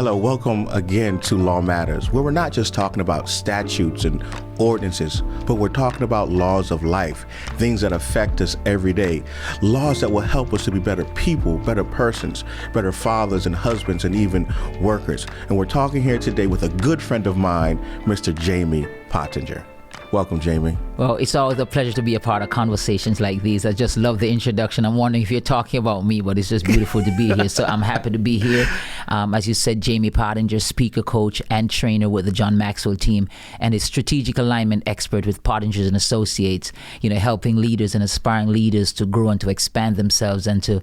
Hello, welcome again to Law Matters, where we're not just talking about statutes and ordinances, but we're talking about laws of life, things that affect us every day, laws that will help us to be better people, better persons, better fathers and husbands, and even workers. And we're talking here today with a good friend of mine, Mr. Jaymie Pottinger. Welcome, Jaymie. Well, it's always a pleasure to be a part of conversations like these. I just love the introduction. I'm wondering if you're talking about me, but it's just beautiful to be here. So I'm happy to be here. As you said, Jaymie Pottinger, speaker, coach, and trainer with the John Maxwell team, and a strategic alignment expert with Pottingers and Associates, helping leaders and aspiring leaders to grow and to expand themselves and to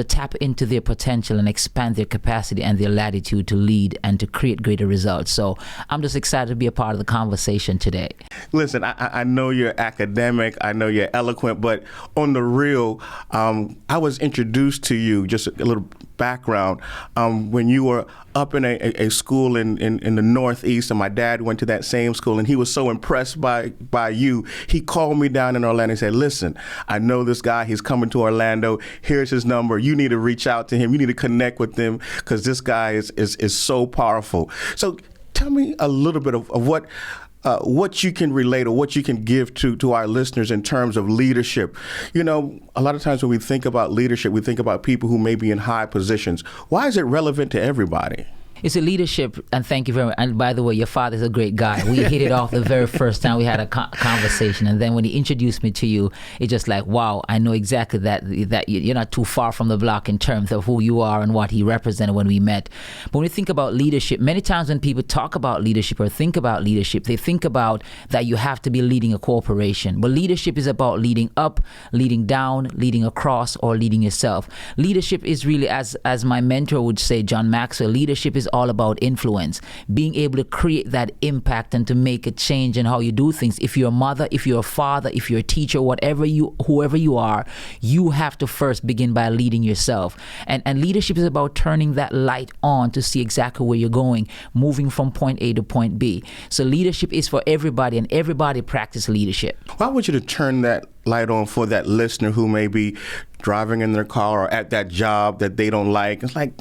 tap into their potential and expand their capacity and their latitude to lead and to create greater results. So I'm just excited to be a part of the conversation today. Listen, I know you're academic, I know you're eloquent, but on the real, I was introduced to you, just a little background, when you were up in a school in the Northeast, and my dad went to that same school, and he was so impressed by you, he called me down in Orlando and said, listen, I know this guy, he's coming to Orlando, here's his number, you need to reach out to him, you need to connect with him, because this guy is so powerful. So tell me a little bit of what you can relate or what you can give to our listeners in terms of leadership. A lot of times when we think about leadership, we think about people who may be in high positions. Why is it relevant to everybody? It's a leadership, and thank you very much. And by the way, your father's a great guy. We hit it off the very first time we had a conversation, and then when he introduced me to you, it's just like, wow, I know exactly that you're not too far from the block in terms of who you are and what he represented when we met. But when you think about leadership, many times when people talk about leadership or think about leadership, they think about that you have to be leading a corporation. But leadership is about leading up, leading down, leading across, or leading yourself. Leadership is really, as my mentor would say, John Maxwell, leadership is all about influence, being able to create that impact and to make a change in how you do things. If you're a mother, if you're a father, if you're a teacher, whoever you are, you have to first begin by leading yourself. And leadership is about turning that light on to see exactly where you're going, moving from point A to point B. So leadership is for everybody, and everybody practice leadership. Why would you to turn that light on for that listener who may be driving in their car or at that job that they don't like? It's like,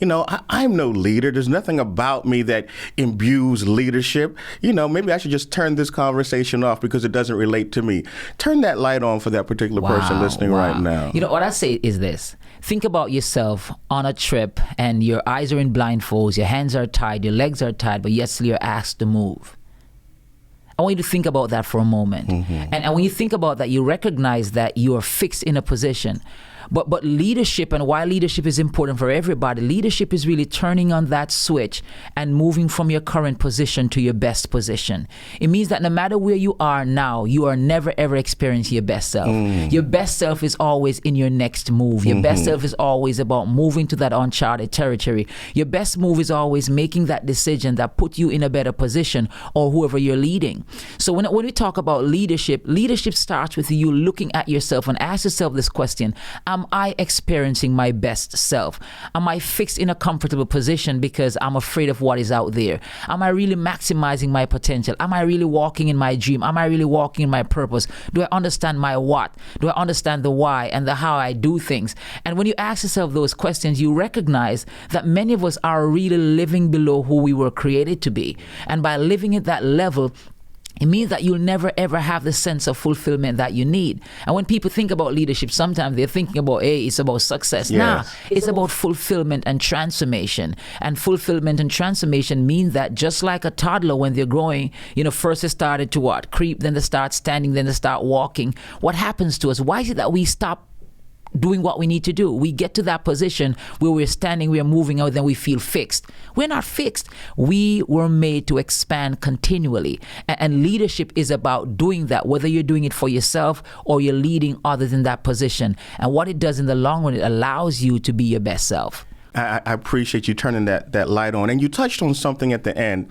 I'm no leader. There's nothing about me that imbues leadership. Maybe I should just turn this conversation off because it doesn't relate to me. Turn that light on for that particular person listening right now. What I say is this. Think about yourself on a trip and your eyes are in blindfolds, your hands are tied, your legs are tied, but yet still you're asked to move. I want you to think about that for a moment. Mm-hmm. And when you think about that, you recognize that you are fixed in a position. But leadership, and why leadership is important for everybody, leadership is really turning on that switch and moving from your current position to your best position. It means that no matter where you are now, you are never ever experiencing your best self. Your best self is always in your next move. Your best self is always about moving to that uncharted territory. Your best move is always making that decision that put you in a better position, or whoever you're leading. So when we talk about leadership starts with you looking at yourself and ask yourself this question: am I experiencing my best self? Am I fixed in a comfortable position because I'm afraid of what is out there? Am I really maximizing my potential? Am I really walking in my dream? Am I really walking in my purpose? Do I understand my what? Do I understand the why and the how I do things? And when you ask yourself those questions, you recognize that many of us are really living below who we were created to be. And by living at that level, it means that you'll never ever have the sense of fulfillment that you need. And when people think about leadership, sometimes they're thinking about, hey, it's about success. Yes. Nah, it's about fulfillment and transformation. And fulfillment and transformation means that just like a toddler when they're growing, first they started to what? Creep, then they start standing, then they start walking. What happens to us? Why is it that we stop doing what we need to do? We get to that position where we're standing, we're moving out, then we feel fixed. We're not fixed. We were made to expand continually. And leadership is about doing that, whether you're doing it for yourself or you're leading others in that position. And what it does in the long run, it allows you to be your best self. I appreciate you turning that light on. And you touched on something at the end.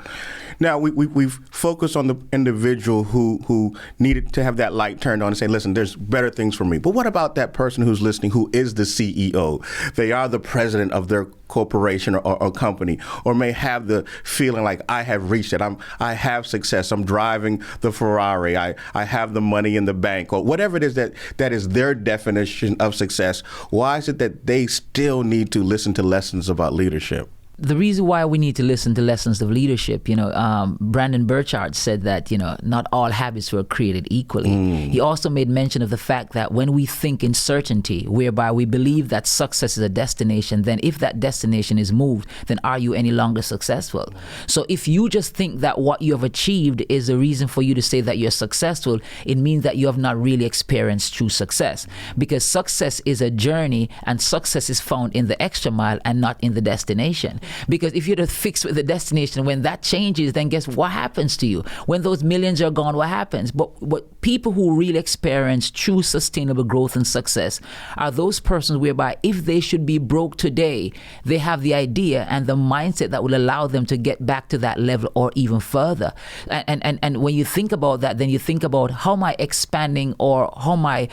Now, we've focused on the individual who needed to have that light turned on and say, listen, there's better things for me. But what about that person who's listening who is the CEO? They are the president of their corporation or company, or may have the feeling like, I have reached it. I have success. I'm driving the Ferrari. I have the money in the bank, or whatever it is that is their definition of success. Why is it that they still need to listen to lessons about leadership? The reason why we need to listen to lessons of leadership, Brandon Burchard said that, not all habits were created equally. He also made mention of the fact that when we think in certainty, whereby we believe that success is a destination, then if that destination is moved, then are you any longer successful? So if you just think that what you have achieved is a reason for you to say that you're successful, it means that you have not really experienced true success. Because success is a journey, and success is found in the extra mile and not in the destination. Because if you're fixed with the destination, when that changes, then guess what happens to you? When those millions are gone, what happens? But people who really experience true sustainable growth and success are those persons whereby if they should be broke today, they have the idea and the mindset that will allow them to get back to that level or even further. And when you think about that, then you think about how am I expanding, or how am I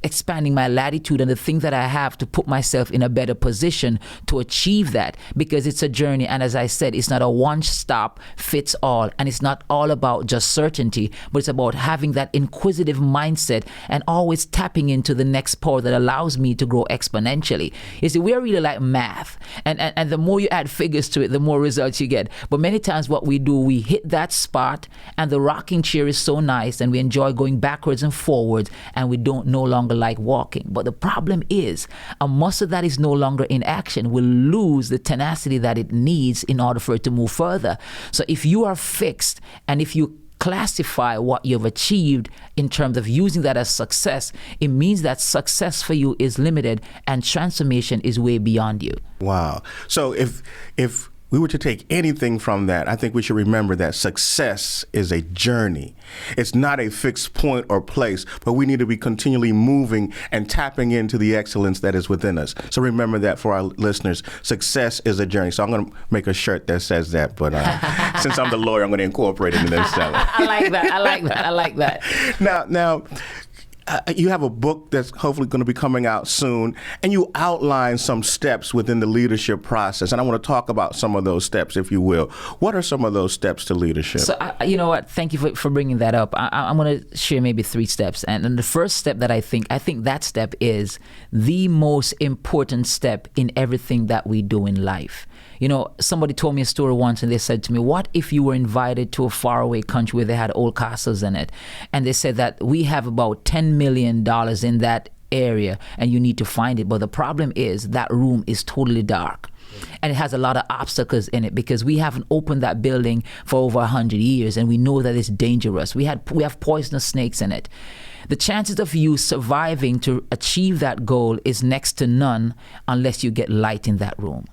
expanding my latitude and the things that I have to put myself in a better position to achieve that. Because it's a journey, and as I said, it's not a one-stop fits all, and it's not all about just certainty, but it's about having that inquisitive mindset and always tapping into the next part that allows me to grow exponentially. You see, we're really like math, and the more you add figures to it, the more results you get. But many times what we do, we hit that spot, and the rocking chair is so nice, and we enjoy going backwards and forwards, and we don't no longer like walking. But the problem is, a muscle that is no longer in action will lose the tenacity that it needs in order for it to move further. So if you are fixed, and if you classify what you've achieved in terms of using that as success, it means that success for you is limited and transformation is way beyond you. Wow. So if we were to take anything from that, I think we should remember that success is a journey. It's not a fixed point or place, but we need to be continually moving and tapping into the excellence that is within us. So remember that for our listeners, success is a journey. So I'm going to make a shirt that says that, but since I'm the lawyer, I'm going to incorporate it and then sell it. I like that. Now, you have a book that's hopefully going to be coming out soon, and you outline some steps within the leadership process. And I want to talk about some of those steps, if you will. What are some of those steps to leadership? So, you know what? Thank you for bringing that up. I'm going to share maybe 3 steps. And then the first step that I think that step is the most important step in everything that we do in life. Somebody told me a story once, and they said to me, what if you were invited to a faraway country where they had old castles in it? And they said that we have about $10 million in that area, and you need to find it. But the problem is that room is totally dark. And it has a lot of obstacles in it because we haven't opened that building for over 100 years, and we know that it's dangerous. We have poisonous snakes in it. The chances of you surviving to achieve that goal is next to none unless you get light in that room.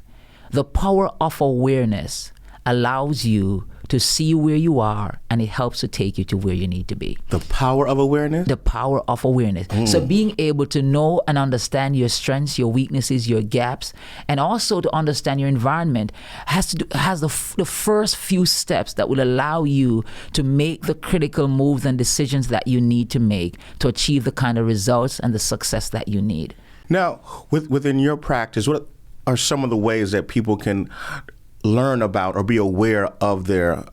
The power of awareness allows you to see where you are, and it helps to take you to where you need to be. The power of awareness? The power of awareness. So being able to know and understand your strengths, your weaknesses, your gaps, and also to understand your environment has the first few steps that will allow you to make the critical moves and decisions that you need to make to achieve the kind of results and the success that you need. Now, within your practice, what are some of the ways that people can learn about or be aware of the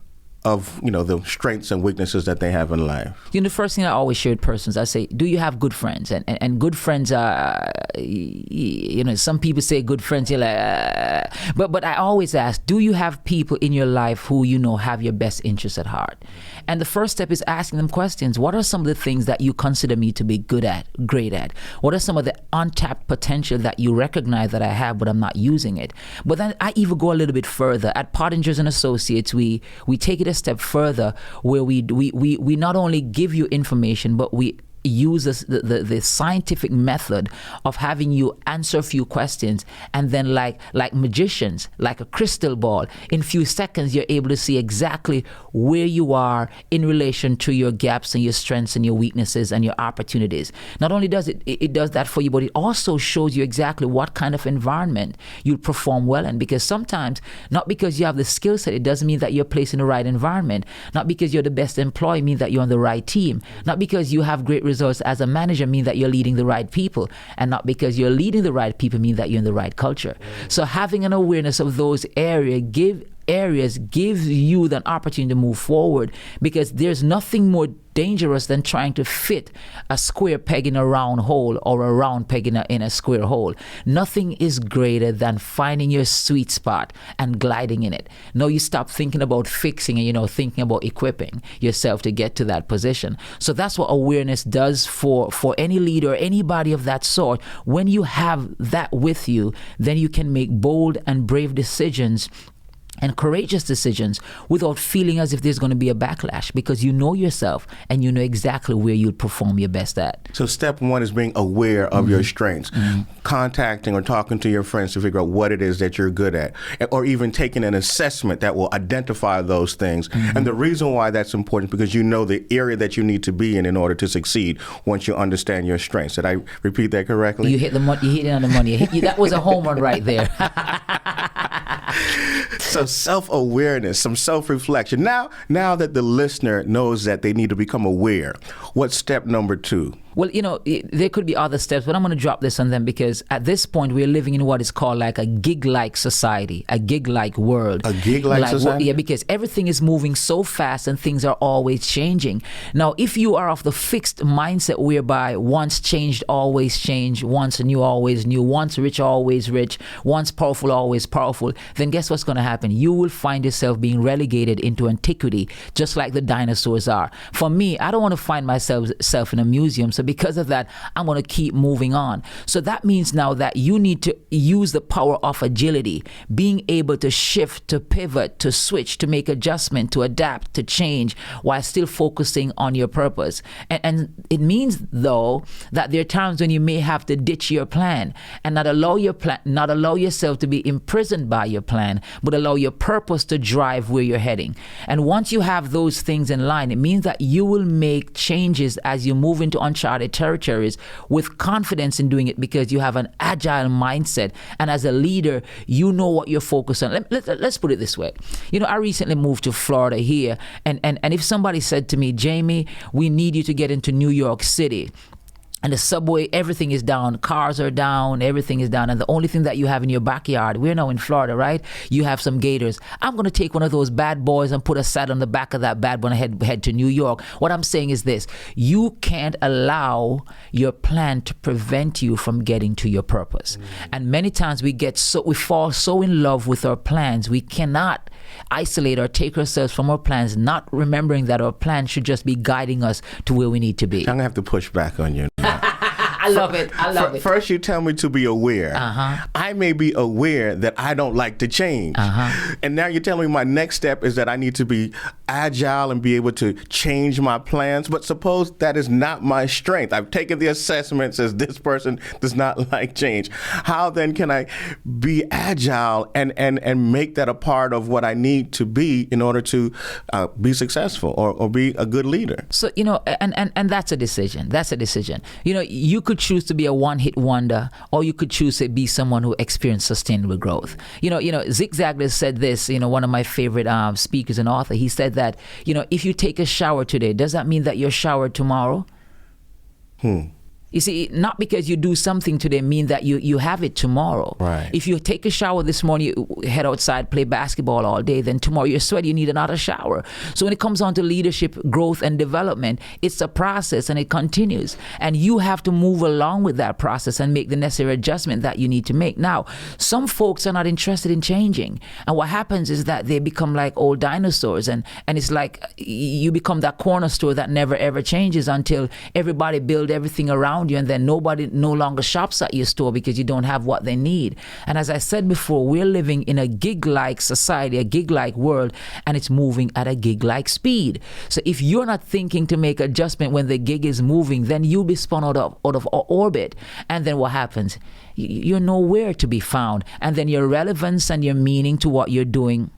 strengths and weaknesses that they have in life? The first thing I always share with persons, I say, do you have good friends? And good friends are, some people say good friends, you're like, but I always ask, do you have people in your life who have your best interests at heart? And the first step is asking them questions. What are some of the things that you consider me to be good at, great at? What are some of the untapped potential that you recognize that I have, but I'm not using it? But then I even go a little bit further. At Pottingers and Associates, we take it a step further, where we not only give you information, but we use the scientific method of having you answer a few questions, and then like magicians, like a crystal ball, in few seconds you're able to see exactly where you are in relation to your gaps and your strengths and your weaknesses and your opportunities. Not only does it does that for you, but it also shows you exactly what kind of environment you'll perform well in. Because sometimes, not because you have the skill set, it doesn't mean that you're placed in the right environment. Not because you're the best employee mean that you're on the right team. Not because you have great results as a manager mean that you're leading the right people, and not because you're leading the right people mean that you're in the right culture. So having an awareness of those areas give areas gives you the opportunity to move forward, because there's nothing more dangerous than trying to fit a square peg in a round hole or a round peg in a square hole. Nothing is greater than finding your sweet spot and gliding in it. No, you stop thinking about fixing and, thinking about equipping yourself to get to that position. So that's what awareness does for any leader, anybody of that sort. When you have that with you, then you can make bold and brave decisions and courageous decisions without feeling as if there's going to be a backlash, because you know yourself and you know exactly where you'll perform your best at. So step one is being aware of your strengths, contacting or talking to your friends to figure out what it is that you're good at, or even taking an assessment that will identify those things. And the reason why that's important is because you know the area that you need to be in order to succeed once you understand your strengths. Did I repeat that correctly? You hit it on the money. That was a home run right there. So self-awareness, some self-reflection. Now that the listener knows that they need to become aware, what's step number 2? Well, there could be other steps, but I'm going to drop this on them because at this point we're living in what is called like a gig-like society, a gig-like world. A gig-like society? Yeah, because everything is moving so fast and things are always changing. Now, if you are of the fixed mindset whereby once changed, always change, once new, always new, once rich, always rich, once powerful, always powerful, then guess what's going to happen? You will find yourself being relegated into antiquity, just like the dinosaurs are. For me, I don't want to find myself in a museum. So because of that, I'm going to keep moving on. So that means now that you need to use the power of agility, being able to shift, to pivot, to switch, to make adjustment, to adapt, to change, while still focusing on your purpose. And it means, though, that there are times when you may have to ditch your plan and not allow yourself to be imprisoned by your plan, but allow your purpose to drive where you're heading. And once you have those things in line, it means that you will make changes as you move into uncharted territories with confidence in doing it, because you have an agile mindset, and as a leader you know what you're focused on. Let's put it this way. I recently moved to Florida here, and if somebody said to me, Jaymie, we need you to get into New York City, and the subway, everything is down, cars are down, everything is down, and the only thing that you have in your backyard, we're now in Florida, right? You have some gators. I'm going to take one of those bad boys and put a saddle on the back of that bad one and head to New York. What I'm saying is this: you can't allow your plan to prevent you from getting to your purpose. And many times we fall so in love with our plans, we cannot isolate or take ourselves from our plans, not remembering that our plan should just be guiding us to where we need to be. I'm going to have to push back on you. I love it. First, you tell me to be aware. I may be aware that I don't like to change. And now you're telling me my next step is that I need to be agile and be able to change my plans. But suppose that is not my strength. I've taken the assessment, says this person does not like change. How then can I be agile and make that a part of what I need to be in order to be successful or be a good leader? So, and that's a decision. You could choose to be a one-hit wonder, or you could choose to be someone who experienced sustainable growth. Zig Ziglar said this, one of my favorite speakers and author. He said that, if you take a shower today, does that mean that you're showered tomorrow? You see, not because you do something today mean that you have it tomorrow. Right. If you take a shower this morning, you head outside, play basketball all day, then tomorrow you're sweaty, you need another shower. So when it comes on to leadership, growth, and development, it's a process and it continues. And you have to move along with that process and make the necessary adjustment that you need to make. Now, some folks are not interested in changing. And what happens is that they become like old dinosaurs. And it's like you become that corner store that never ever changes until everybody build everything around you, and then nobody no longer shops at your store because you don't have what they need. And as I said before, we're living in a gig-like society, a gig-like world, and it's moving at a gig-like speed. So if you're not thinking to make adjustment when the gig is moving, then you'll be spun out of orbit. And then what happens? You're nowhere to be found. And then your relevance and your meaning to what you're doing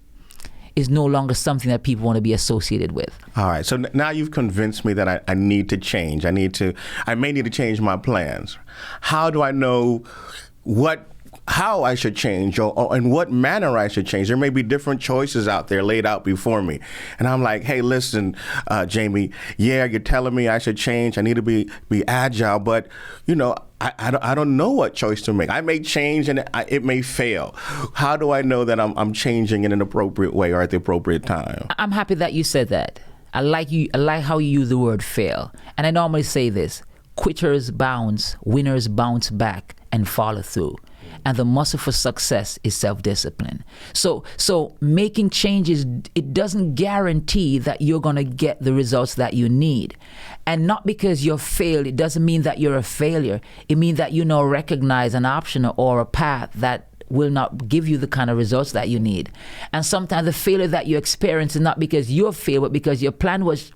is no longer something that people want to be associated with. All right. So now you've convinced me that I need to change. I may need to change my plans. How do I know what how I should change or in what manner I should change. There may be different choices out there laid out before me. And I'm like, hey, listen, Jaymie, yeah, you're telling me I should change. I need to be agile, but, I don't know what choice to make. I may change and it may fail. How do I know that I'm changing in an appropriate way or at the appropriate time? I'm happy that you said that. I like how you use the word fail. And I normally say this: quitters bounce, winners bounce back and follow through. And the muscle for success is self-discipline. So making changes, it doesn't guarantee that you're going to get the results that you need. And not because you're failed, it doesn't mean that you're a failure. It means that you now recognize an option or a path that will not give you the kind of results that you need. And sometimes the failure that you experience is not because you're failed, but because your plan was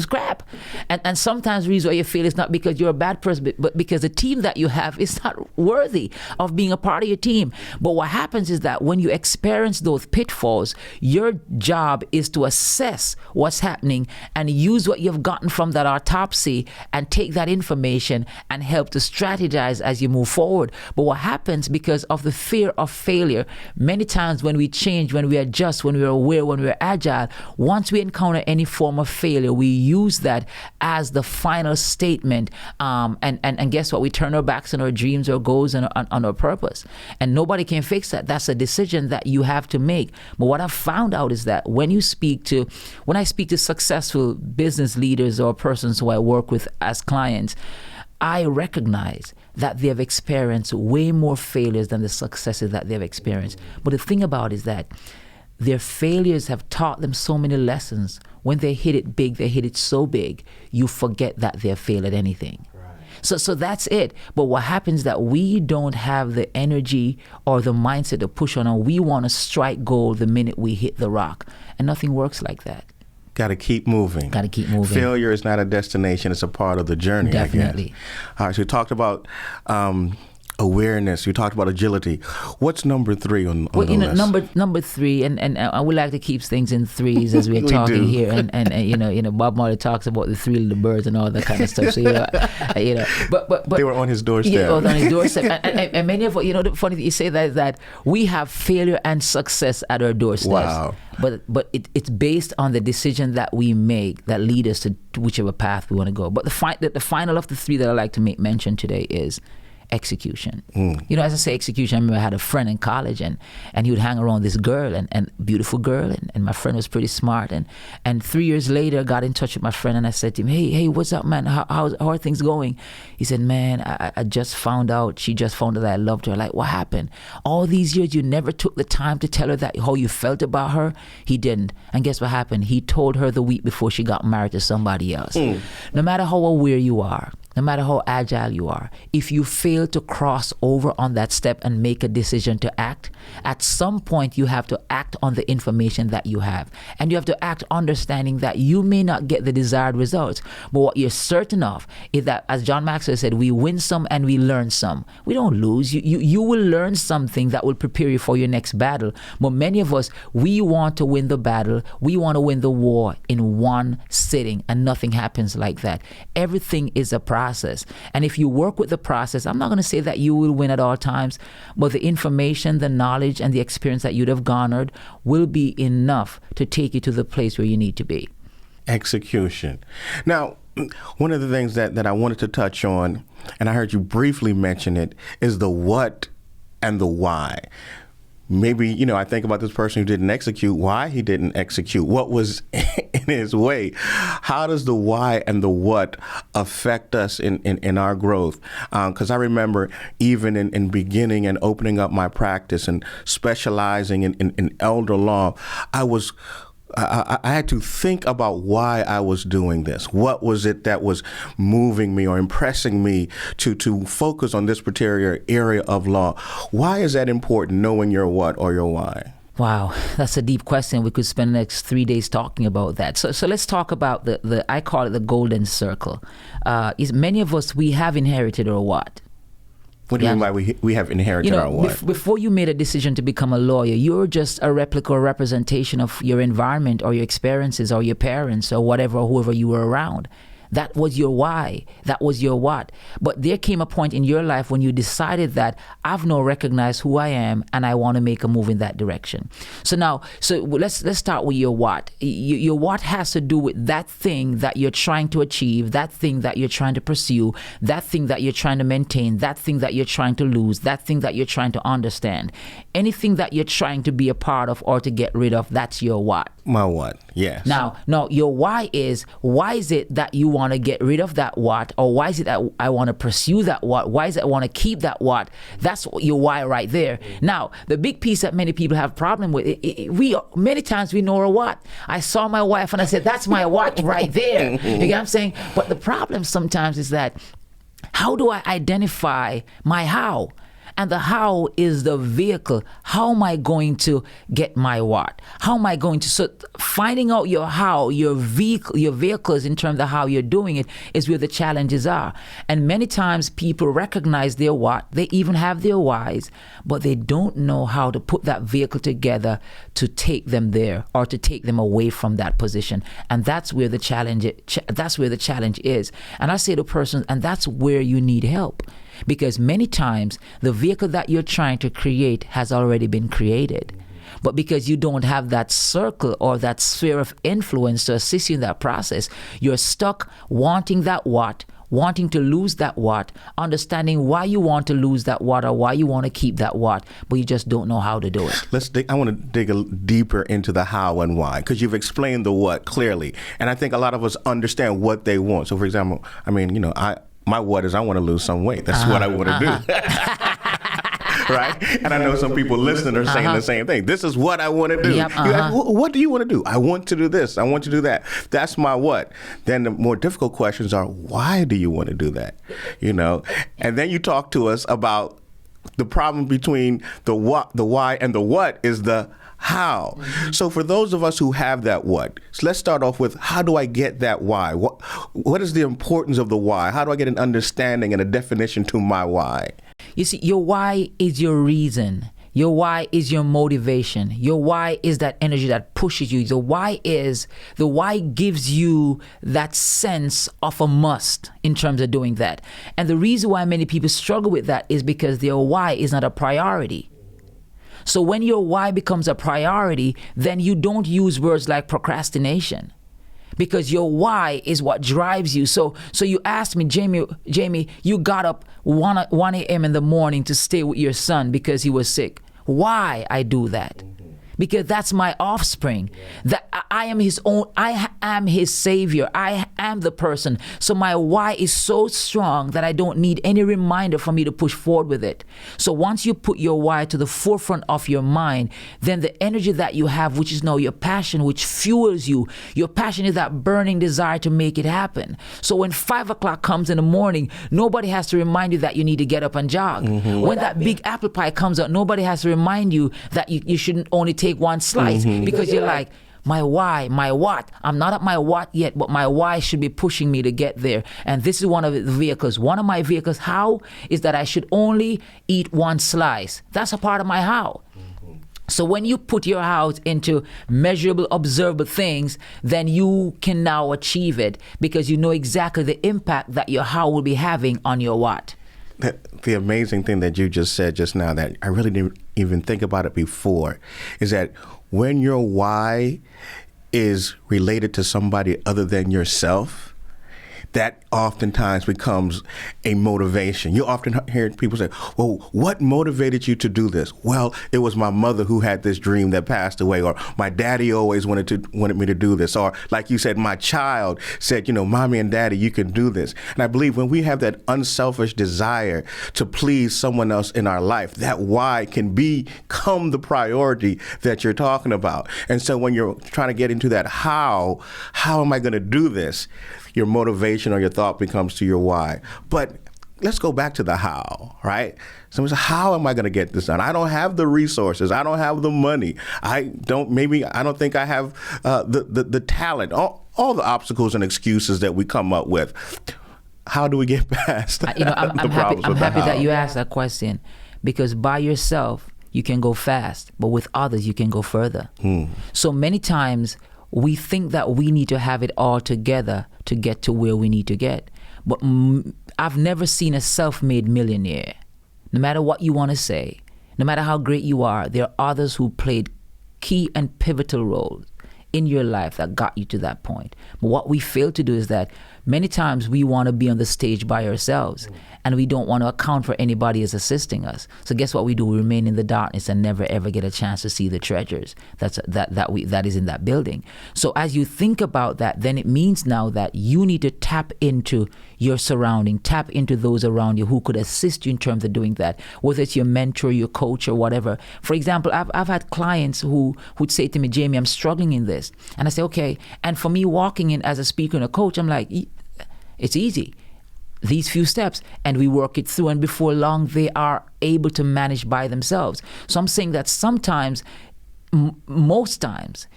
crap. And sometimes the reason why you fail is not because you're a bad person, but because the team that you have is not worthy of being a part of your team. But what happens is that when you experience those pitfalls, your job is to assess what's happening and use what you've gotten from that autopsy and take that information and help to strategize as you move forward. But what happens because of the fear of failure, many times when we change, when we adjust, when we're aware, when we're agile, once we encounter any form of failure, we use that as the final statement. And guess what? We turn our backs on our dreams, our goals, and on our purpose. And nobody can fix that. That's a decision that you have to make. But what I've found out is that when I speak to successful business leaders or persons who I work with as clients, I recognize that they have experienced way more failures than the successes that they've experienced. But the thing about it is that their failures have taught them so many lessons. When they hit it big, they hit it so big, you forget that they've failed at anything. So that's it. But what happens is that we don't have the energy or the mindset to push on, and we want to strike gold the minute we hit the rock. And nothing works like that. Got to keep moving. Failure is not a destination; it's a part of the journey. Definitely. All right. So we talked about awareness. You talked about agility. What's number 3 on the list? Number 3, and I would like to keep things in threes as we're talking here. And Bob Marley talks about the 3 little birds and all that kind of stuff. So but they were on his doorstep. Yeah, on his doorstep. and many of the funny thing you say that is that we have failure and success at our doorsteps. Wow. But it's based on the decision that we make that lead us to whichever path we want to go. But the final of the 3 that I like to make mention today is execution. As I say execution, I remember I had a friend in college and he would hang around this girl and beautiful girl and my friend was pretty smart and 3 years later I got in touch with my friend and I said to him, hey, what's up, man? How are things going? He said, man, I just found out, she just found out that I loved her. Like, what happened? All these years you never took the time to tell her that how you felt about her? He didn't. And guess what happened? He told her the week before she got married to somebody else. No matter how aware you are, no matter how agile you are, if you fail to cross over on that step and make a decision to act, at some point you have to act on the information that you have. And you have to act understanding that you may not get the desired results. But what you're certain of is that, as John Maxwell said, we win some and we learn some. We don't lose. You will learn something that will prepare you for your next battle. But many of us, we want to win the battle. We want to win the war in one sitting, and nothing happens like that. Everything is a process. And if you work with the process, I'm not going to say that you will win at all times, but the information, the knowledge, and the experience that you'd have garnered will be enough to take you to the place where you need to be. Execution. Now, one of the things that I wanted to touch on, and I heard you briefly mention it, is the what and the why. Maybe, I think about this person who didn't execute, why he didn't execute, what was in his way. How does the why and the what affect us in our growth? Because I remember even in beginning and opening up my practice and specializing in elder law, I had to think about why I was doing this. What was it that was moving me or impressing me to focus on this particular area of law? Why is that important, knowing your what or your why? Wow, that's a deep question. We could spend the next 3 days talking about that. So let's talk about the I call it the golden circle. Many of us, we have inherited our what? What do you mean by we have inherited our what? Before you made a decision to become a lawyer, you're just a replica or representation of your environment or your experiences or your parents or whatever, or whoever you were around. That was your why. That was your what. But there came a point in your life when you decided that I've now recognized who I am and I want to make a move in that direction. So let's start with your what. Your what has to do with that thing that you're trying to achieve, that thing that you're trying to pursue, that thing that you're trying to maintain, that thing that you're trying to lose, that thing that you're trying to understand. Anything that you're trying to be a part of or to get rid of, that's your what. My what, yes. Now, your why is it that you want to get rid of that what, or why is it that I want to pursue that what? Why is it I want to keep that what? That's your why right there. Now, the big piece that many people have problem with, many times we know our what. I saw my wife and I said, that's my what right there. You get what I'm saying? But the problem sometimes is that, how do I identify my how? And the how is the vehicle. How am I going to get my what? How am I going to, so finding out your how, your vehicles in terms of how you're doing it is where the challenges are. And many times people recognize their what, they even have their whys, but they don't know how to put that vehicle together to take them there or to take them away from that position. And that's where the challenge is. And I say to persons, and that's where you need help. Because many times the vehicle that you're trying to create has already been created. But because you don't have that circle or that sphere of influence to assist you in that process, you're stuck wanting that what, wanting to lose that what, understanding why you want to lose that what or why you want to keep that what, but you just don't know how to do it. I want to dig deeper into the how and why, because you've explained the what clearly. And I think a lot of us understand what they want. So, for example, my what is I want to lose some weight. That's what I want to do. Right? And I know some people listening are saying the same thing. This is what I want to do. Yep, you ask, what do you want to do? I want to do this. I want to do that. That's my what. Then the more difficult questions are, why do you want to do that? And then you talk to us about the problem between the why, and the what is the how. Mm-hmm. So for those of us who have that what, so let's start off with, how do I get that why? What is the importance of the why? How do I get an understanding and a definition to my why? You see, your why is your reason. Your why is your motivation. Your why is that energy that pushes you. The why gives you that sense of a must in terms of doing that. And the reason why many people struggle with that is because their why is not a priority. So when your why becomes a priority, then you don't use words like procrastination, because your why is what drives you. So you asked me, Jaymie, you got up 1 a.m. in the morning to stay with your son because he was sick. Why I do that? Because that's my offspring. That I am his own. I am his savior. I am the person. So my why is so strong that I don't need any reminder for me to push forward with it. So once you put your why to the forefront of your mind, then the energy that you have, which is now your passion, which fuels you, your passion is that burning desire to make it happen. So when 5 o'clock comes in the morning, nobody has to remind you that you need to get up and jog. Mm-hmm. When that big apple pie comes out, nobody has to remind you that you shouldn't only take one slice, because you're like, my why, my what. I'm not at my what yet, but my why should be pushing me to get there. And this is one of the vehicles. One of my vehicles, how, is that I should only eat one slice. That's a part of my how. So when you put your how into measurable, observable things, then you can now achieve it, because you know exactly the impact that your how will be having on your what. The amazing thing that you just said just now, that I really didn't even think about it before, is that when your why is related to somebody other than yourself, that oftentimes becomes a motivation. You often hear people say, well, what motivated you to do this? Well, it was my mother who had this dream that passed away, or my daddy always wanted me to do this, or like you said, my child said, mommy and daddy, you can do this. And I believe when we have that unselfish desire to please someone else in our life, that why can become the priority that you're talking about. And so when you're trying to get into that how am I going to do this? Your motivation or your thought becomes to your why. But let's go back to the how, right? So how am I going to get this done? I don't have the resources. I don't have the money. I don't think I have the talent, all the obstacles and excuses that we come up with. How do we get past I'm happy that you asked that question, because by yourself, you can go fast, but with others, you can go further. So many times we think that we need to have it all together to get to where we need to get. But I've never seen a self-made millionaire. No matter what you want to say, no matter how great you are, there are others who played key and pivotal roles in your life that got you to that point. But what we fail to do is that many times we want to be on the stage by ourselves, and we don't want to account for anybody as assisting us. So guess what we do? We remain in the darkness and never ever get a chance to see the treasures that is in that building. So as you think about that, then it means now that you need to tap into your surrounding, tap into those around you who could assist you in terms of doing that, whether it's your mentor, your coach, or whatever. For example, I've had clients who'd say to me, Jaymie, I'm struggling in this. And I say, okay. And for me, walking in as a speaker and a coach, I'm like, it's easy. These few steps, and we work it through, and before long they are able to manage by themselves. So I'm saying that sometimes, most times,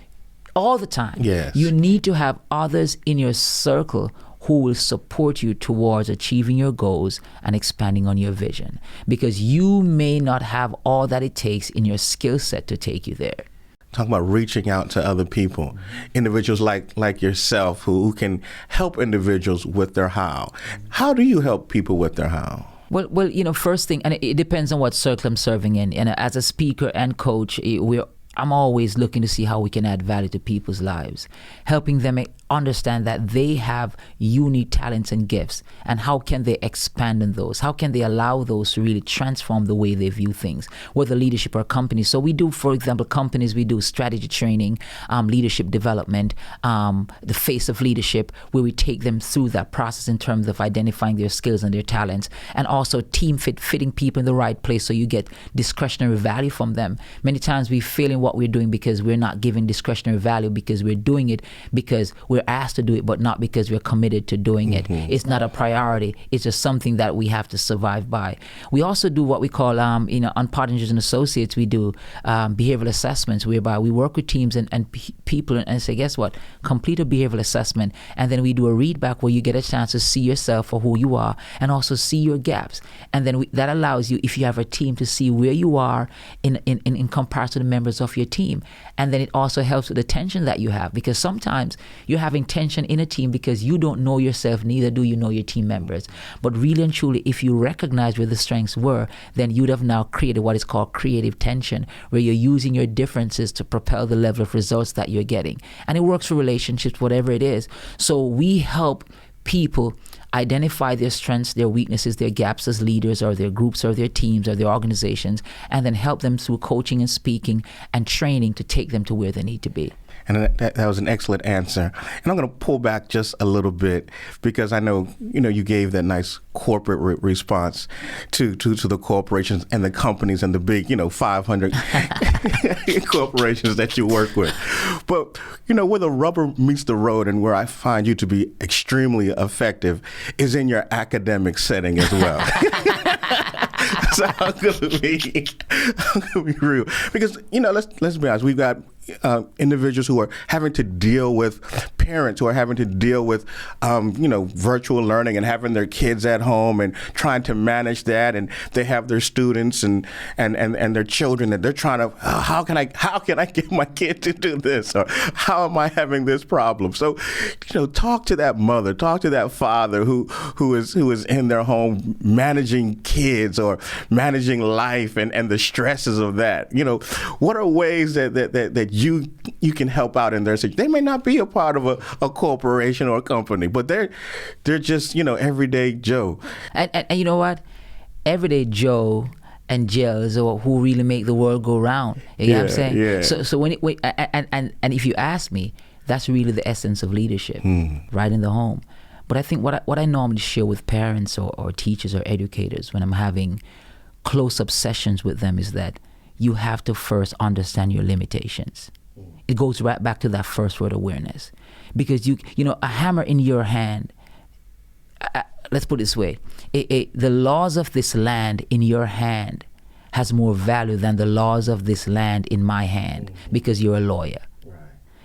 all the time, yes, you need to have others in your circle who will support you towards achieving your goals and expanding on your vision, because you may not have all that it takes in your skill set to take you there. Talking about reaching out to other people, individuals like yourself who can help individuals with their how. How do you help people with their how? Well, first thing, and it depends on what circle I'm serving in. And as a speaker and coach, I'm always looking to see how we can add value to people's lives, helping them understand that they have unique talents and gifts, and how can they expand on those? How can they allow those to really transform the way they view things, whether leadership or companies? So we do, for example, companies, we do strategy training, leadership development, the face of leadership, where we take them through that process in terms of identifying their skills and their talents, and also team fitting people in the right place so you get discretionary value from them. Many times we fail in what we're doing because we're not giving discretionary value, because we're doing it because we're asked to do it, but not because we're committed to doing it. It's not a priority. It's just something that we have to survive by. We also do what we call, on Pottinger and Associates, we do behavioral assessments, whereby we work with teams and people and say, guess what? Complete a behavioral assessment, and then we do a readback where you get a chance to see yourself for who you are and also see your gaps. And then that allows you, if you have a team, to see where you are in comparison to the members of your team. And then it also helps with the tension that you have, because sometimes you're having tension in a team because you don't know yourself, neither do you know your team members. But really and truly, if you recognize where the strengths were, then you'd have now created what is called creative tension, where you're using your differences to propel the level of results that you're getting. And it works for relationships, whatever it is. So we help people identify their strengths, their weaknesses, their gaps as leaders, or their groups, or their teams, or their organizations, and then help them through coaching and speaking and training to take them to where they need to be. And that was an excellent answer. And I'm going to pull back just a little bit, because I know, you gave that nice corporate response to the corporations and the companies and the big, 500 corporations that you work with. But, where the rubber meets the road, and where I find you to be extremely effective, is in your academic setting as well. So I'm gonna be real, because let's be honest. We've got individuals who are having to deal with parents who are having to deal with virtual learning and having their kids at home and trying to manage that, and they have their students and their children that they're trying to how can I get my kid to do this, or how am I having this problem? So talk to that mother, talk to that father who is in their home managing kids or managing life and the stresses of that. What are ways that you can help out in their situation? They may not be a part of a corporation or a company, but they're just everyday Joe. And you know what? Everyday Joe and Jill is who really make the world go round. You know what I'm saying? Yeah. So when and if you ask me, that's really the essence of leadership, right in the home. But I think what I normally share with parents or teachers or educators when I'm having close-up sessions with them is that you have to first understand your limitations. It goes right back to that first word, awareness. Because a hammer in your hand, let's put it this way, the laws of this land in your hand has more value than the laws of this land in my hand, because you're a lawyer. Right.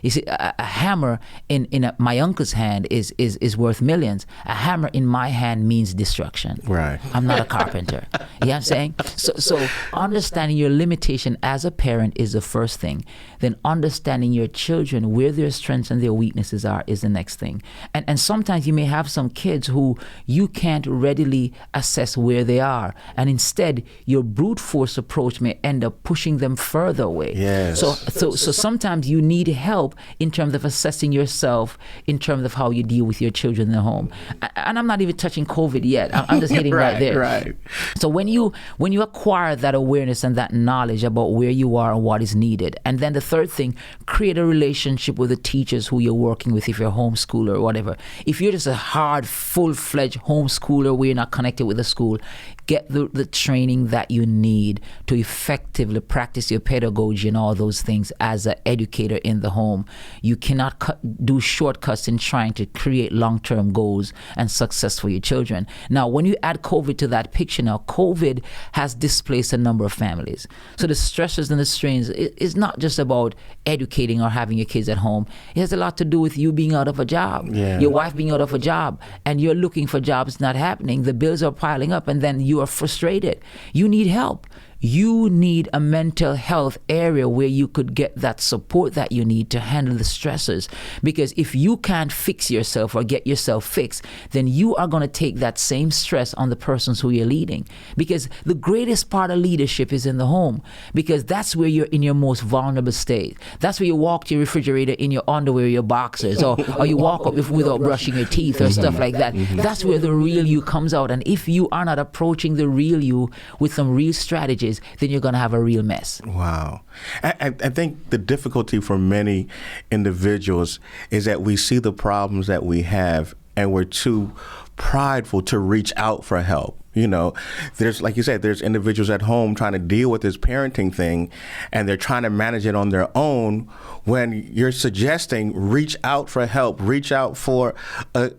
You see, a hammer in my uncle's hand is worth millions. A hammer in my hand means destruction. Right. I'm not a carpenter. You know what I'm saying? So understanding your limitation as a parent is the first thing. Then understanding your children, where their strengths and their weaknesses are, is the next thing. And sometimes you may have some kids who you can't readily assess where they are. And instead, your brute force approach may end up pushing them further away. Yes. So sometimes you need help in terms of assessing yourself, in terms of how you deal with your children in the home. And I'm not even touching COVID yet. I'm just hitting right there. Right. So when you acquire that awareness and that knowledge about where you are and what is needed, and then the third thing, create a relationship with the teachers who you're working with, if you're a homeschooler or whatever. If you're just a hard, full-fledged homeschooler where you're not connected with the school, get the training that you need to effectively practice your pedagogy and all those things as an educator in the home. You cannot do shortcuts in trying to create long-term goals and success for your children. Now, when you add COVID to that picture now, COVID has displaced a number of families. So the stresses and the strains is not just about educating or having your kids at home. It has a lot to do with you being out of a job, your wife being out of a job, and you're looking for jobs not happening. The bills are piling up, and then you are frustrated. You need help. You need a mental health area where you could get that support that you need to handle the stresses. Because if you can't fix yourself or get yourself fixed, then you are going to take that same stress on the persons who you're leading. Because the greatest part of leadership is in the home, because that's where you're in your most vulnerable state. That's where you walk to your refrigerator in your underwear, your boxers, or you walk up without brushing your teeth or stuff like that. That's where the real you comes out. And if you are not approaching the real you with some real strategies, then you're going to have a real mess. Wow. I think the difficulty for many individuals is that we see the problems that we have and we're too prideful to reach out for help. You know, there's, like you said, there's individuals at home trying to deal with this parenting thing, and they're trying to manage it on their own, when you're suggesting reach out for help, reach out for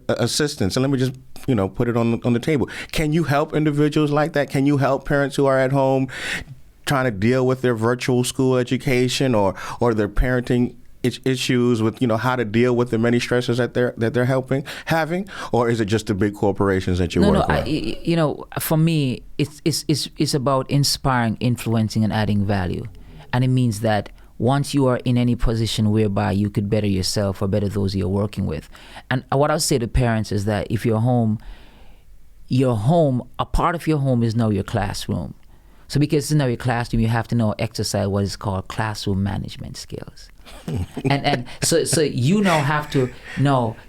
assistance. And let me just put it on the table. Can you help individuals like that? Can you help parents who are at home trying to deal with their virtual school education or their parenting issues with how to deal with the many stresses that they're having, or is it just the big corporations that you work with? For me, it's about inspiring, influencing, and adding value, and it means that once you are in any position whereby you could better yourself or better those you're working with. And what I'll say to parents is that if your home, a part of your home is now your classroom. So because it's now your classroom, you have to exercise what is called classroom management skills. and so you now have to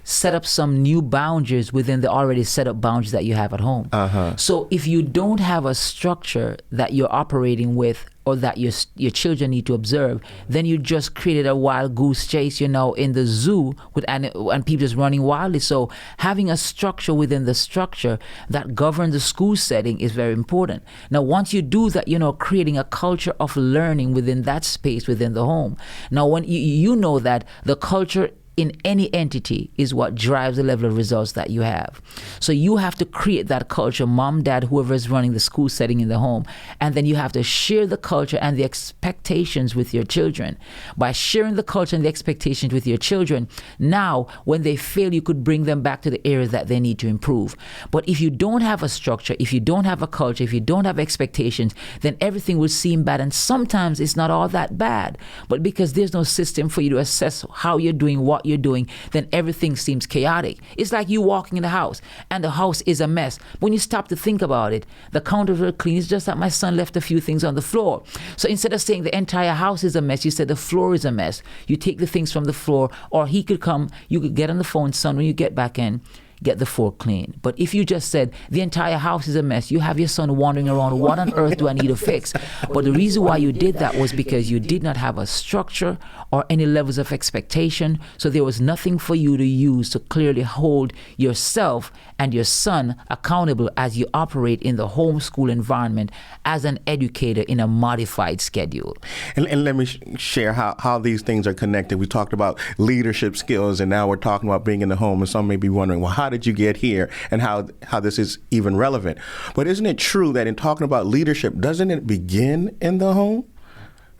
set up some new boundaries within the already set up boundaries that you have at home. So if you don't have a structure that you're operating with, or that your children need to observe, then you just created a wild goose chase, in the zoo and people just running wildly. So having a structure within the structure that governs the school setting is very important. Now, once you do that, creating a culture of learning within that space within the home. Now, when you know that the culture in any entity is what drives the level of results that you have. So you have to create that culture, mom, dad, whoever is running the school setting in the home, and then you have to share the culture and the expectations with your children. By sharing the culture and the expectations with your children, now when they fail, you could bring them back to the areas that they need to improve. But if you don't have a structure, if you don't have a culture, if you don't have expectations, then everything will seem bad. And sometimes it's not all that bad, but because there's no system for you to assess how you're doing, what you're doing, then everything seems chaotic. It's like you walking in the house and the house is a mess. When you stop to think about it, the counters are clean. It's just that my son left a few things on the floor. So instead of saying the entire house is a mess, you said the floor is a mess. You take the things from the floor, or he could come, you could get on the phone, son, when you get back in, get the floor clean. But if you just said the entire house is a mess, you have your son wandering around, what on earth do I need to fix? But the reason why you did that was because you did not have a structure or any levels of expectation. So there was nothing for you to use to clearly hold yourself and your son accountable as you operate in the homeschool environment as an educator in a modified schedule. And let me share how these things are connected. We talked about leadership skills, and now we're talking about being in the home, and some may be wondering, well, how did you get here, and how this is even relevant? But isn't it true that in talking about leadership, doesn't it begin in the home?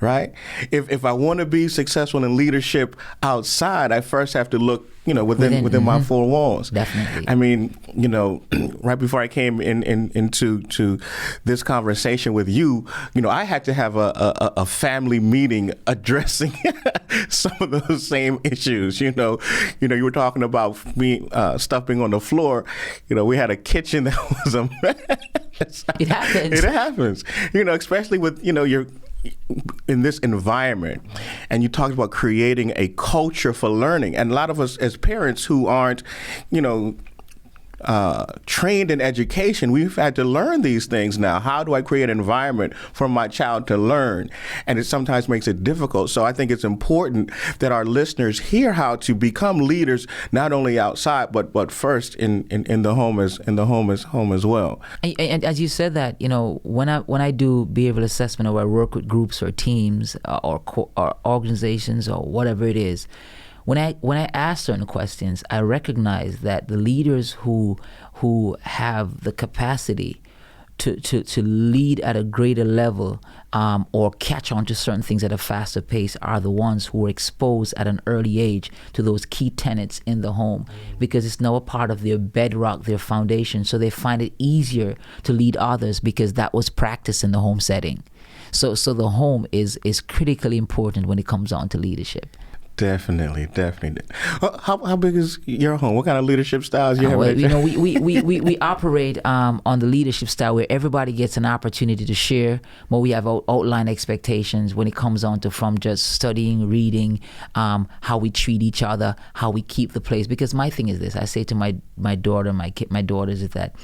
right? If I want to be successful in leadership outside, I first have to look, within my four walls. Definitely. I mean, right before I came into this conversation with you, I had to have a family meeting addressing some of those same issues. You were talking about stuff being on the floor. We had a kitchen that was a mess. It happens. It happens. Especially with you're in this environment, and you talked about creating a culture for learning, and a lot of us as parents who aren't trained in education, we've had to learn these things now. How do I create an environment for my child to learn? And it sometimes makes it difficult. So I think it's important that our listeners hear how to become leaders, not only outside, but first in the home as well. And as you said that, when I do behavioral assessment, or I work with groups or teams or organizations or whatever it is, when I ask certain questions, I recognize that the leaders who have the capacity to lead at a greater level or catch on to certain things at a faster pace are the ones who are exposed at an early age to those key tenets in the home, because it's now a part of their bedrock, their foundation. So they find it easier to lead others because that was practiced in the home setting. So the home is critically important when it comes on to leadership. Definitely. How big is your home? What kind of leadership styles you have? We operate on the leadership style where everybody gets an opportunity to share. But we have outline expectations when it comes on to from just studying, reading, how we treat each other, how we keep the place. Because my thing is this: I say to my daughters is that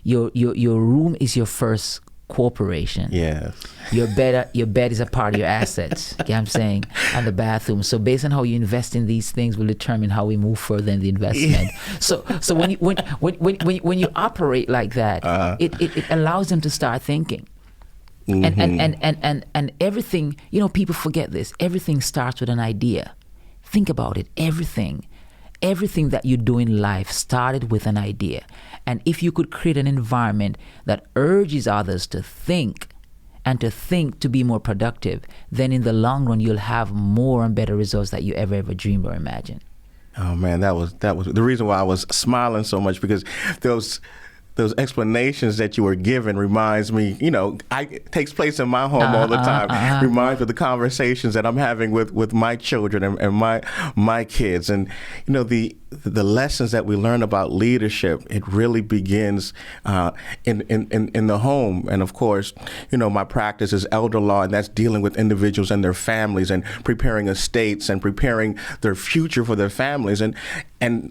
your room is your first corporation. Yes. Your bed is a part of your assets. You know what I'm saying? And the bathroom. So based on how you invest in these things will determine how we move further in the investment. So when you operate like that, it allows them to start thinking. And everything, people forget this. Everything starts with an idea. Think about it. Everything that you do in life started with an idea. And if you could create an environment that urges others to think and to be more productive, then in the long run, you'll have more and better results that you ever dreamed or imagined. Oh man, that was the reason why I was smiling so much, because those explanations that you were given reminds me, it takes place in my home all the time. Reminds me of the conversations that I'm having with my children and my kids. And, the lessons that we learn about leadership, it really begins in the home. And of course, my practice is elder law, and that's dealing with individuals and their families and preparing estates and preparing their future for their families. And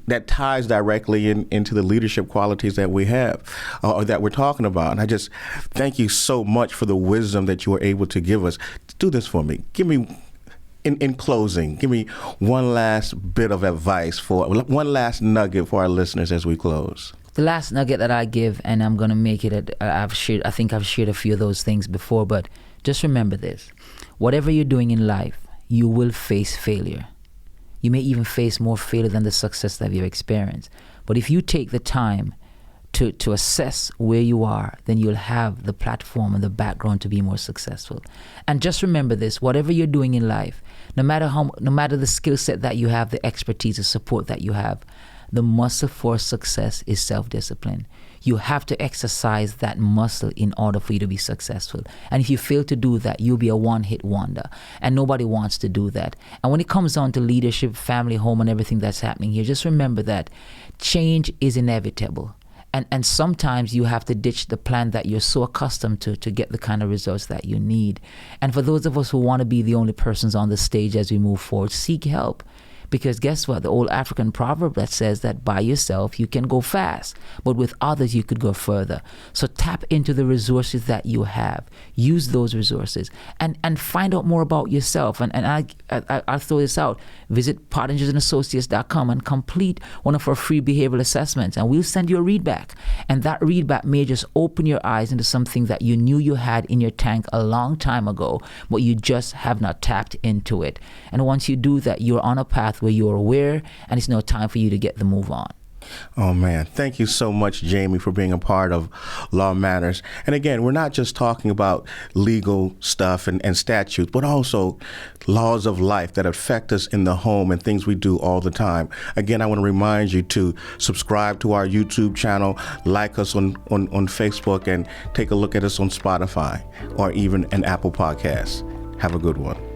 that ties directly into the leadership qualities that we have or that we're talking about. And I just thank you so much for the wisdom that you were able to give us. Do this for me. In closing, give me one last bit of advice, one last nugget for our listeners as we close. The last nugget that I give, and I'm going to make it, I think I've shared a few of those things before, but just remember this. Whatever you're doing in life, you will face failure. You may even face more failure than the success that you've experienced. But if you take the time to assess where you are, then you'll have the platform and the background to be more successful. And just remember this: whatever you're doing in life, no matter the skill set that you have, the expertise, the support that you have, the muscle for success is self-discipline. You have to exercise that muscle in order for you to be successful. And if you fail to do that, you'll be a one-hit wonder. And nobody wants to do that. And when it comes down to leadership, family, home, and everything that's happening here, just remember that change is inevitable. And sometimes you have to ditch the plan that you're so accustomed to get the kind of results that you need. And for those of us who want to be the only persons on the stage as we move forward, seek help. Because guess what? The old African proverb that says that by yourself you can go fast, but with others you could go further. So tap into the resources that you have. Use those resources and find out more about yourself. And I'll throw this out. Visit PottingersandAssociates.com and complete one of our free behavioral assessments, and we'll send you a readback. And that readback may just open your eyes into something that you knew you had in your tank a long time ago, but you just have not tapped into it. And once you do that, you're on a path where you're aware, and it's now time for you to get the move on. Oh, man. Thank you so much, Jaymie, for being a part of Law Matters. And again, we're not just talking about legal stuff and statutes, but also laws of life that affect us in the home and things we do all the time. Again, I want to remind you to subscribe to our YouTube channel, like us on Facebook, and take a look at us on Spotify or even an Apple Podcast. Have a good one.